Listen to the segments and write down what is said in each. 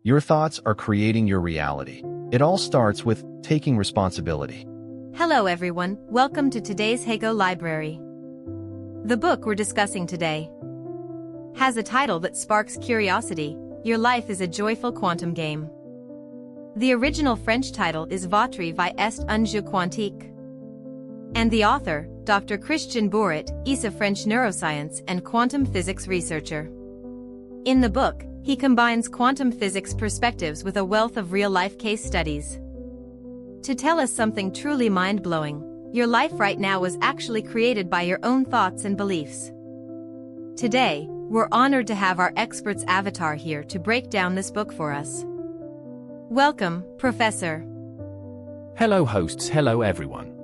Your thoughts are creating your reality. It all starts with taking responsibility. Hello everyone, welcome to today's Hego Library. The book we're discussing today has a title that sparks curiosity: Your Life is a Joyful Quantum Game. The original French title is Votre vie est un jeu quantique. And the author, Dr. Christian Bourit, is a French neuroscience and quantum physics researcher. In the book, he combines quantum physics perspectives with a wealth of real-life case studies to tell us something truly mind-blowing. Your life right now was actually created by your own thoughts and beliefs. Today, we're honored to have our expert's avatar here to break down this book for us. Welcome, Professor. Hello hosts, hello everyone.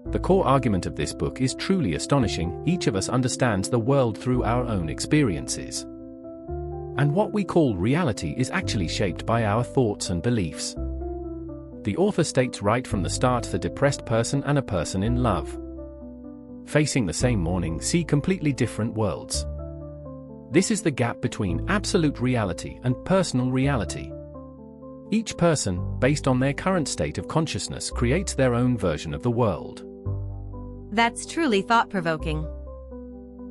The core argument of this book is truly astonishing. Each of us understands the world through our own experiences. And what we call reality is actually shaped by our thoughts and beliefs. The author states right from the start, the depressed person and a person in love, facing the same morning, see completely different worlds. This is the gap between absolute reality and personal reality. Each person, based on their current state of consciousness, creates their own version of the world. That's truly thought-provoking.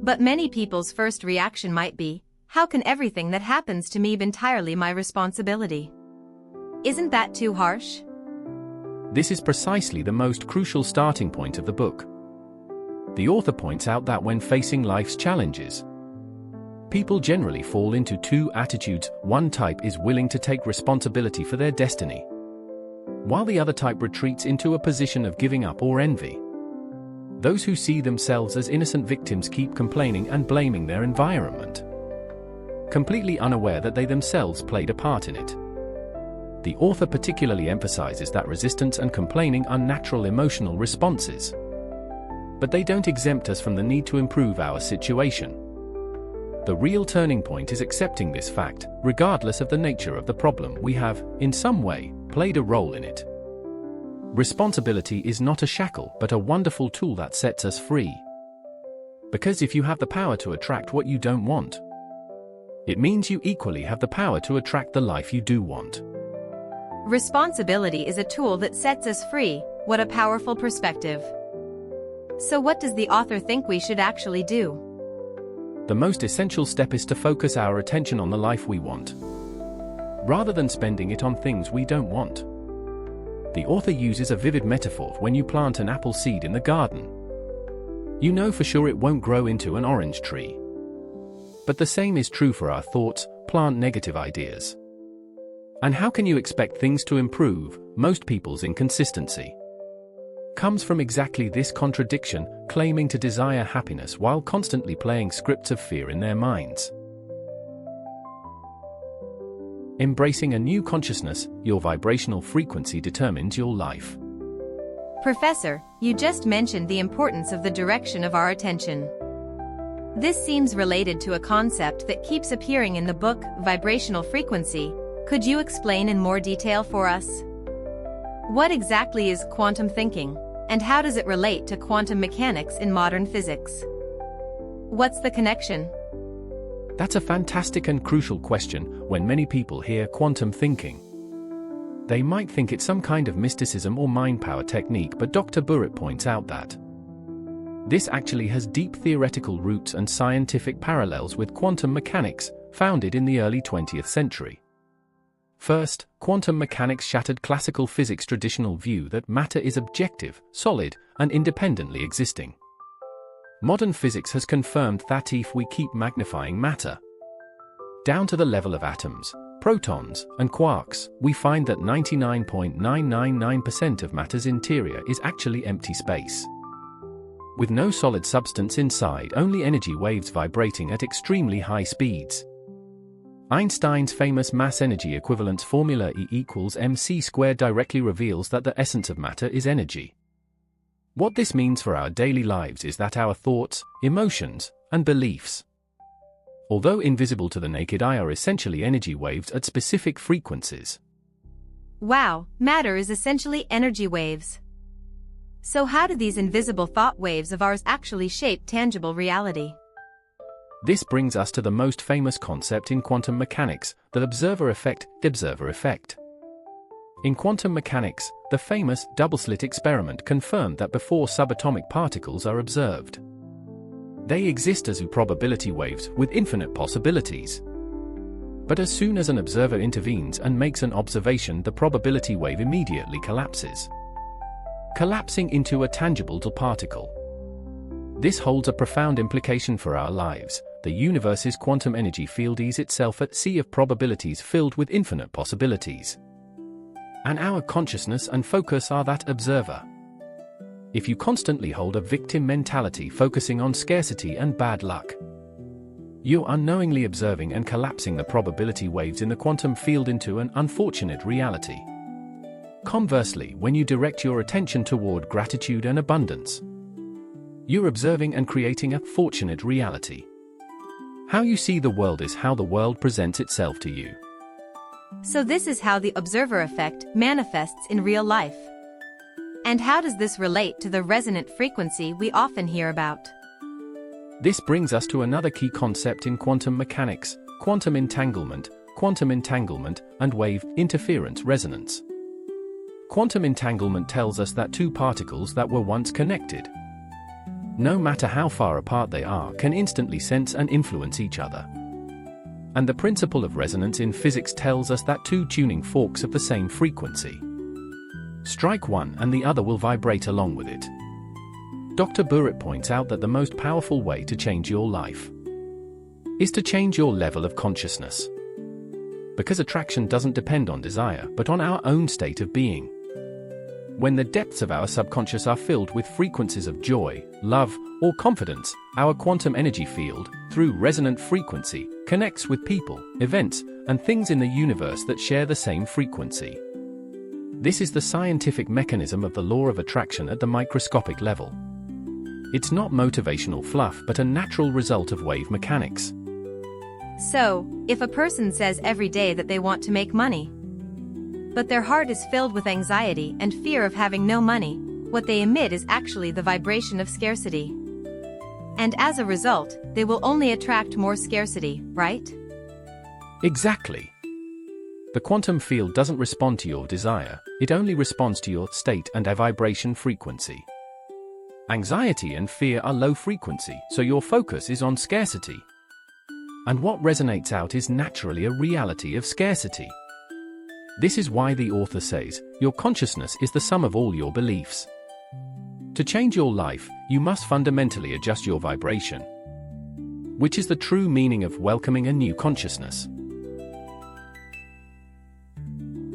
But many people's first reaction might be, how can everything that happens to me be entirely my responsibility? Isn't that too harsh? This is precisely the most crucial starting point of the book. The author points out that when facing life's challenges, people generally fall into two attitudes. One type is willing to take responsibility for their destiny, while the other type retreats into a position of giving up or envy. Those who see themselves as innocent victims keep complaining and blaming their environment, completely unaware that they themselves played a part in it. The author particularly emphasizes that resistance and complaining are natural emotional responses, but they don't exempt us from the need to improve our situation. The real turning point is accepting this fact, regardless of the nature of the problem. We have, in some way, played a role in it. Responsibility is not a shackle, but a wonderful tool that sets us free. Because if you have the power to attract what you don't want, it means you equally have the power to attract the life you do want. Responsibility is a tool that sets us free. What a powerful perspective. So what does the author think we should actually do? The most essential step is to focus our attention on the life we want, rather than spending it on things we don't want. The author uses a vivid metaphor. When you plant an apple seed in the garden, you know for sure it won't grow into an orange tree. But the same is true for our thoughts. Plant negative ideas, and how can you expect things to improve? Most people's inconsistency comes from exactly this contradiction, claiming to desire happiness while constantly playing scripts of fear in their minds. Embracing a new consciousness, your vibrational frequency determines your life. Professor, you just mentioned the importance of the direction of our attention. This seems related to a concept that keeps appearing in the book, vibrational frequency. Could you explain in more detail for us? What exactly is quantum thinking, and how does it relate to quantum mechanics in modern physics? What's the connection? That's a fantastic and crucial question. When many people hear quantum thinking, they might think it's some kind of mysticism or mind power technique, but Dr. Bourit points out that this actually has deep theoretical roots and scientific parallels with quantum mechanics, founded in the early 20th century. First, quantum mechanics shattered classical physics' traditional view that matter is objective, solid, and independently existing. Modern physics has confirmed that if we keep magnifying matter down to the level of atoms, protons, and quarks, we find that 99.999% of matter's interior is actually empty space, with no solid substance inside, only energy waves vibrating at extremely high speeds. Einstein's famous mass-energy equivalence formula E equals mc² directly reveals that the essence of matter is energy. What this means for our daily lives is that our thoughts, emotions, and beliefs, although invisible to the naked eye, are essentially energy waves at specific frequencies. Wow, matter is essentially energy waves. So how do these invisible thought waves of ours actually shape tangible reality? This brings us to the most famous concept in quantum mechanics, the observer effect, observer effect. In quantum mechanics, the famous double-slit experiment confirmed that before subatomic particles are observed, they exist as probability waves with infinite possibilities. But as soon as an observer intervenes and makes an observation, the probability wave immediately collapses, collapsing into a tangible particle. This holds a profound implication for our lives. The universe's quantum energy field is itself a sea of probabilities filled with infinite possibilities. And our consciousness and focus are that observer. If you constantly hold a victim mentality focusing on scarcity and bad luck, you're unknowingly observing and collapsing the probability waves in the quantum field into an unfortunate reality. Conversely, when you direct your attention toward gratitude and abundance, you're observing and creating a fortunate reality. How you see the world is how the world presents itself to you. So this is how the observer effect manifests in real life. And how does this relate to the resonant frequency we often hear about? This brings us to another key concept in quantum mechanics, quantum entanglement, and wave interference resonance. Quantum entanglement tells us that two particles that were once connected, no matter how far apart they are, can instantly sense and influence each other. And the principle of resonance in physics tells us that two tuning forks of the same frequency strike one and the other will vibrate along with it. Dr. Bourit points out that the most powerful way to change your life is to change your level of consciousness. Because attraction doesn't depend on desire, but on our own state of being. When the depths of our subconscious are filled with frequencies of joy, love, or confidence, our quantum energy field, through resonant frequency, connects with people, events, and things in the universe that share the same frequency. This is the scientific mechanism of the law of attraction at the microscopic level. It's not motivational fluff, but a natural result of wave mechanics. So, if a person says every day that they want to make money, but their heart is filled with anxiety and fear of having no money, what they emit is actually the vibration of scarcity. And as a result, they will only attract more scarcity, right? Exactly. The quantum field doesn't respond to your desire, it only responds to your state and a vibration frequency. Anxiety and fear are low frequency, so your focus is on scarcity. And what resonates out is naturally a reality of scarcity. This is why the author says, your consciousness is the sum of all your beliefs. To change your life, you must fundamentally adjust your vibration, which is the true meaning of welcoming a new consciousness.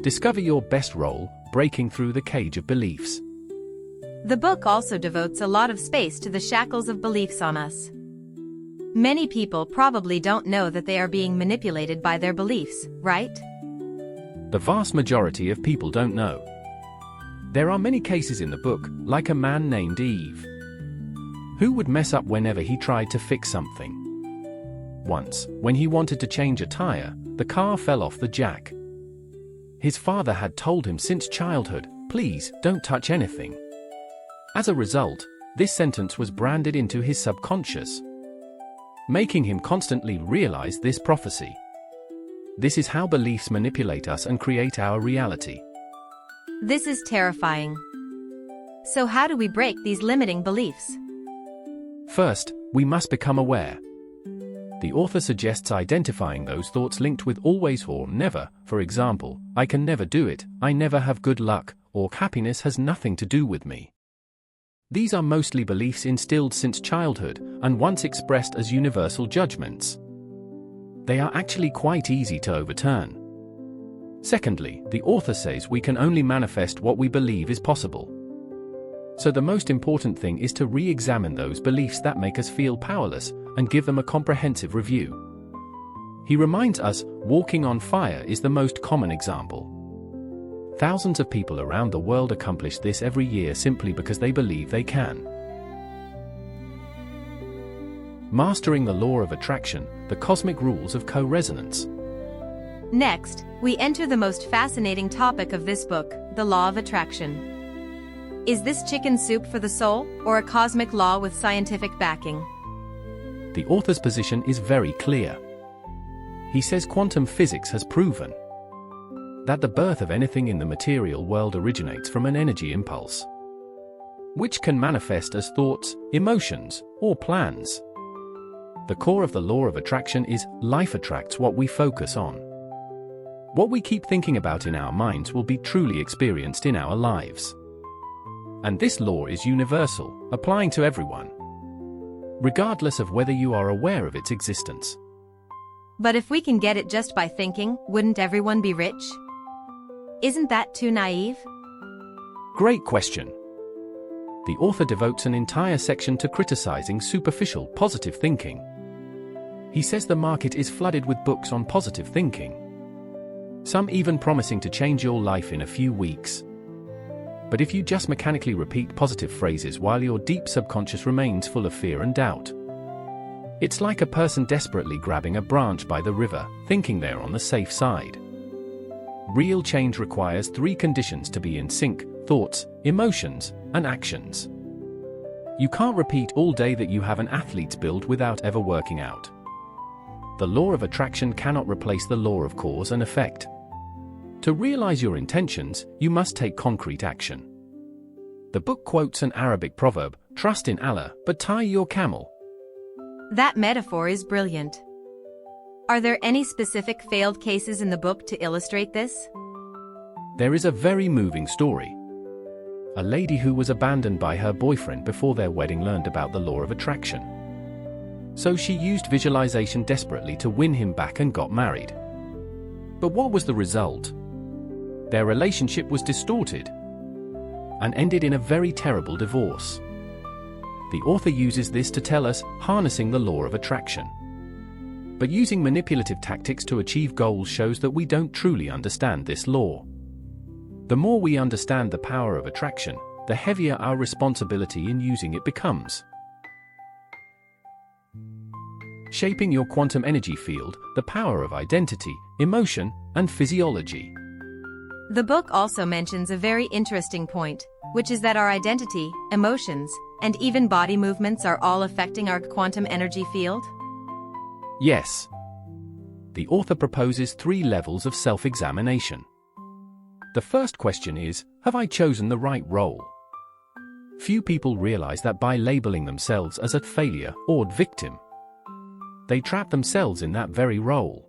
Discover your best role, breaking through the cage of beliefs. The book also devotes a lot of space to the shackles of beliefs on us. Many people probably don't know that they are being manipulated by their beliefs, right? The vast majority of people don't know. There are many cases in the book, like a man named Eve, who would mess up whenever he tried to fix something. Once, when he wanted to change a tire, the car fell off the jack. His father had told him since childhood, please, don't touch anything. As a result, this sentence was branded into his subconscious, making him constantly realize this prophecy. This is how beliefs manipulate us and create our reality. This is terrifying. So how do we break these limiting beliefs? First, we must become aware. The author suggests identifying those thoughts linked with always or never, for example, I can never do it, I never have good luck, or happiness has nothing to do with me. These are mostly beliefs instilled since childhood, and once expressed as universal judgments. They are actually quite easy to overturn. Secondly, the author says we can only manifest what we believe is possible. So the most important thing is to re-examine those beliefs that make us feel powerless, and give them a comprehensive review. He reminds us, walking on fire is the most common example. Thousands of people around the world accomplish this every year simply because they believe they can. Mastering the law of attraction, the cosmic rules of co-resonance. Next, we enter the most fascinating topic of this book, the law of attraction. Is this chicken soup for the soul, or a cosmic law with scientific backing? The author's position is very clear. He says quantum physics has proven that the birth of anything in the material world originates from an energy impulse, which can manifest as thoughts, emotions, or plans. The core of the law of attraction is life attracts what we focus on. What we keep thinking about in our minds will be truly experienced in our lives. And this law is universal, applying to everyone, regardless of whether you are aware of its existence. But if we can get it just by thinking, wouldn't everyone be rich? Isn't that too naive? Great question. The author devotes an entire section to criticizing superficial positive thinking. He says the market is flooded with books on positive thinking, some even promising to change your life in a few weeks. But if you just mechanically repeat positive phrases while your deep subconscious remains full of fear and doubt, it's like a person desperately grabbing a branch by the river, thinking they're on the safe side. Real change requires 3 conditions to be in sync: thoughts, emotions, and actions. You can't repeat all day that you have an athlete's build without ever working out. The law of attraction cannot replace the law of cause and effect. To realize your intentions, you must take concrete action. The book quotes an Arabic proverb, "Trust in Allah, but tie your camel." That metaphor is brilliant. Are there any specific failed cases in the book to illustrate this? There is a very moving story. A lady who was abandoned by her boyfriend before their wedding learned about the law of attraction. So she used visualization desperately to win him back and got married. But what was the result? Their relationship was distorted and ended in a very terrible divorce. The author uses this to tell us harnessing the law of attraction. But using manipulative tactics to achieve goals shows that we don't truly understand this law. The more we understand the power of attraction, the heavier our responsibility in using it becomes. Shaping your quantum energy field, the power of identity, emotion, and physiology. The book also mentions a very interesting point, which is that our identity, emotions, and even body movements are all affecting our quantum energy field? Yes. The author proposes 3 levels of self-examination. The first question is, have I chosen the right role? Few people realize that by labeling themselves as a failure or victim, they trap themselves in that very role.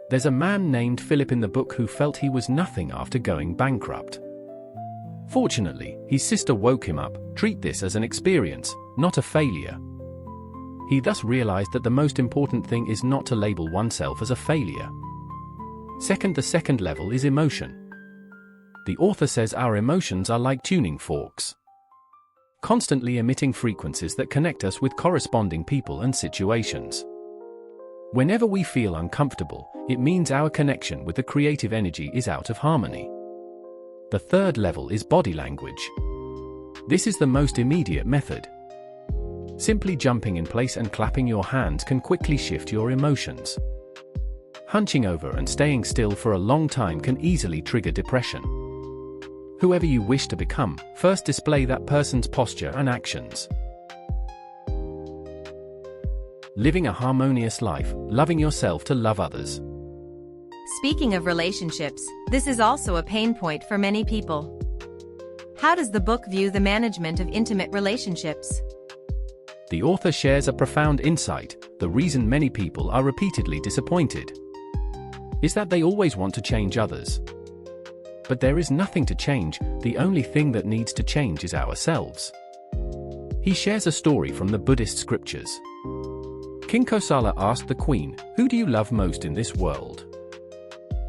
There's a man named Philip in the book who felt he was nothing after going bankrupt. Fortunately, his sister woke him up. Treat this as an experience, not a failure. He thus realized that the most important thing is not to label oneself as a failure. The second level is emotion. The author says our emotions are like tuning forks, constantly emitting frequencies that connect us with corresponding people and situations. Whenever we feel uncomfortable, it means our connection with the creative energy is out of harmony. The third level is body language. This is the most immediate method. Simply jumping in place and clapping your hands can quickly shift your emotions. Hunching over and staying still for a long time can easily trigger depression. Whoever you wish to become, first display that person's posture and actions. Living a harmonious life, loving yourself to love others. Speaking of relationships, this is also a pain point for many people. How does the book view the management of intimate relationships? The author shares a profound insight. The reason many people are repeatedly disappointed is that they always want to change others. But there is nothing to change, the only thing that needs to change is ourselves. He shares a story from the Buddhist scriptures. King Kosala asked the queen, "Who do you love most in this world?"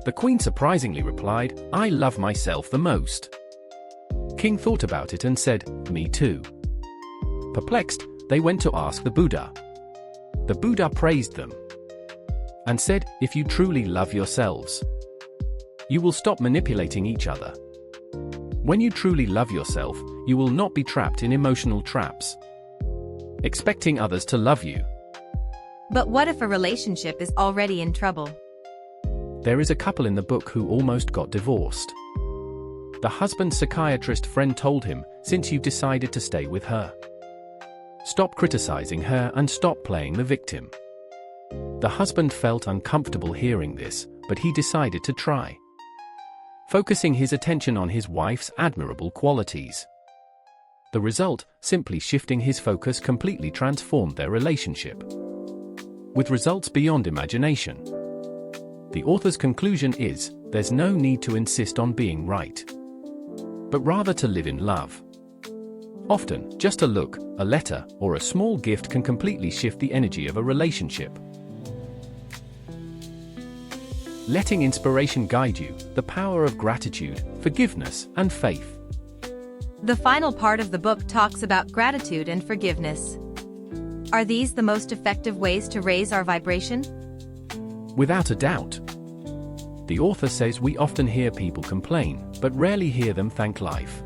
The queen surprisingly replied, "I love myself the most." King thought about it and said, "Me too." Perplexed, they went to ask the Buddha. The Buddha praised them and said, "If you truly love yourselves, you will stop manipulating each other. When you truly love yourself, you will not be trapped in emotional traps, expecting others to love you." But what if a relationship is already in trouble? There is a couple in the book who almost got divorced. The husband's psychiatrist friend told him, "Since you've decided to stay with her, Stop criticizing her and stop playing the victim. The husband felt uncomfortable hearing this, but he decided to try, focusing his attention on his wife's admirable qualities. The result, simply shifting his focus, completely transformed their relationship, with results beyond imagination. The author's conclusion is, there's no need to insist on being right, but rather to live in love. Often, just a look, a letter, or a small gift can completely shift the energy of a relationship. Letting inspiration guide you, the power of gratitude, forgiveness, and faith. The final part of the book talks about gratitude and forgiveness. Are these the most effective ways to raise our vibration? Without a doubt. The author says we often hear people complain, but rarely hear them thank life.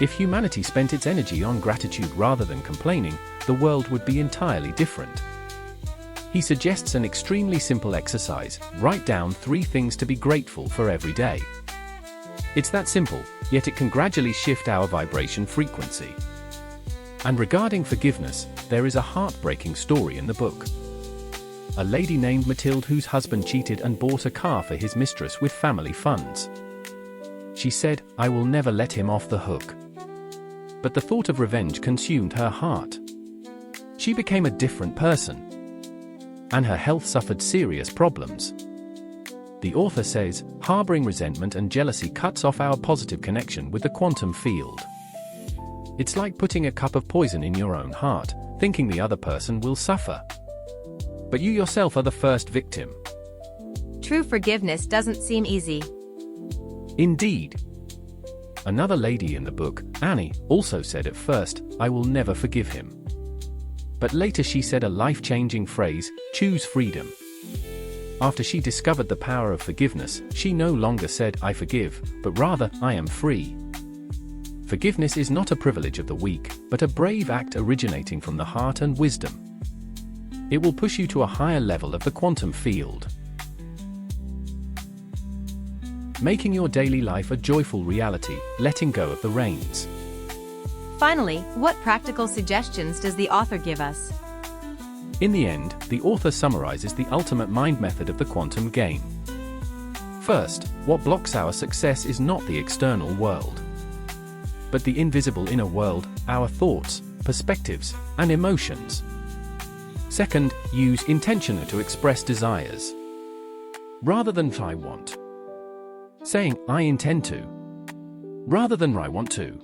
If humanity spent its energy on gratitude rather than complaining, the world would be entirely different. He suggests an extremely simple exercise: write down 3 things to be grateful for every day. It's that simple, yet it can gradually shift our vibration frequency. And regarding forgiveness, there is a heartbreaking story in the book. A lady named Mathilde whose husband cheated and bought a car for his mistress with family funds. She said, "I will never let him off the hook." But the thought of revenge consumed her heart. She became a different person, and her health suffered serious problems. The author says, harboring resentment and jealousy cuts off our positive connection with the quantum field. It's like putting a cup of poison in your own heart, thinking the other person will suffer, but you yourself are the first victim. True forgiveness doesn't seem easy. Indeed. Another lady in the book, Annie, also said at first, "I will never forgive him." But later she said a life-changing phrase, "Choose freedom." After she discovered the power of forgiveness, she no longer said, "I forgive," but rather, "I am free." Forgiveness is not a privilege of the weak, but a brave act originating from the heart and wisdom. It will push you to a higher level of the quantum field, making your daily life a joyful reality, letting go of the reins. Finally, what practical suggestions does the author give us? In the end, the author summarizes the ultimate mind method of the quantum game. First, what blocks our success is not the external world, but the invisible inner world, our thoughts, perspectives, and emotions. Second, use intention to express desires, rather than "I want." Saying, "I intend to," rather than "I want to,"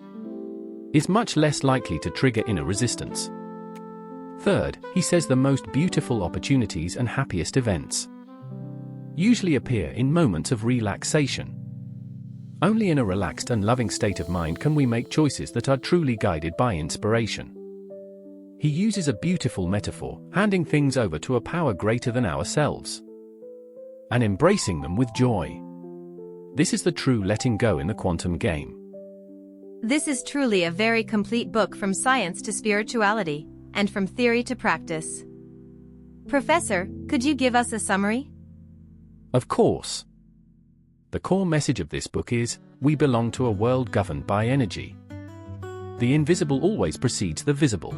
is much less likely to trigger inner resistance. Third, he says the most beautiful opportunities and happiest events usually appear in moments of relaxation. Only in a relaxed and loving state of mind can we make choices that are truly guided by inspiration. He uses a beautiful metaphor, handing things over to a power greater than ourselves, and embracing them with joy. This is the true letting go in the quantum game. This is truly a very complete book, from science to spirituality, and from theory to practice. Professor, could you give us a summary? Of course. The core message of this book is, we belong to a world governed by energy. The invisible always precedes the visible.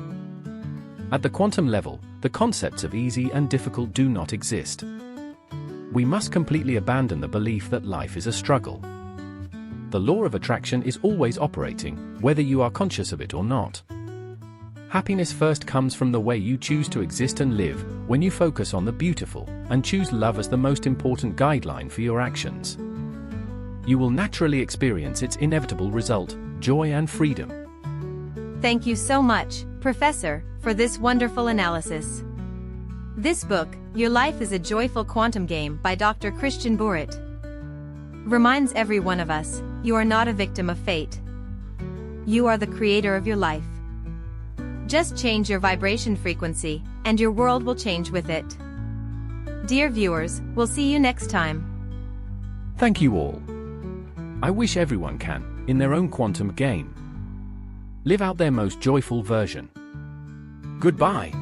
At the quantum level, the concepts of easy and difficult do not exist. We must completely abandon the belief that life is a struggle. The law of attraction is always operating, whether you are conscious of it or not. Happiness first comes from the way you choose to exist and live, when you focus on the beautiful, and choose love as the most important guideline for your actions. You will naturally experience its inevitable result, joy and freedom. Thank you so much, Professor, for this wonderful analysis. This book, Your Life is a Joyful Quantum Game by Dr. Christian Bourit, reminds every one of us, you are not a victim of fate. You are the creator of your life. Just change your vibration frequency, and your world will change with it. Dear viewers, we'll see you next time. Thank you all. I wish everyone can, in their own quantum game, live out their most joyful version. Goodbye.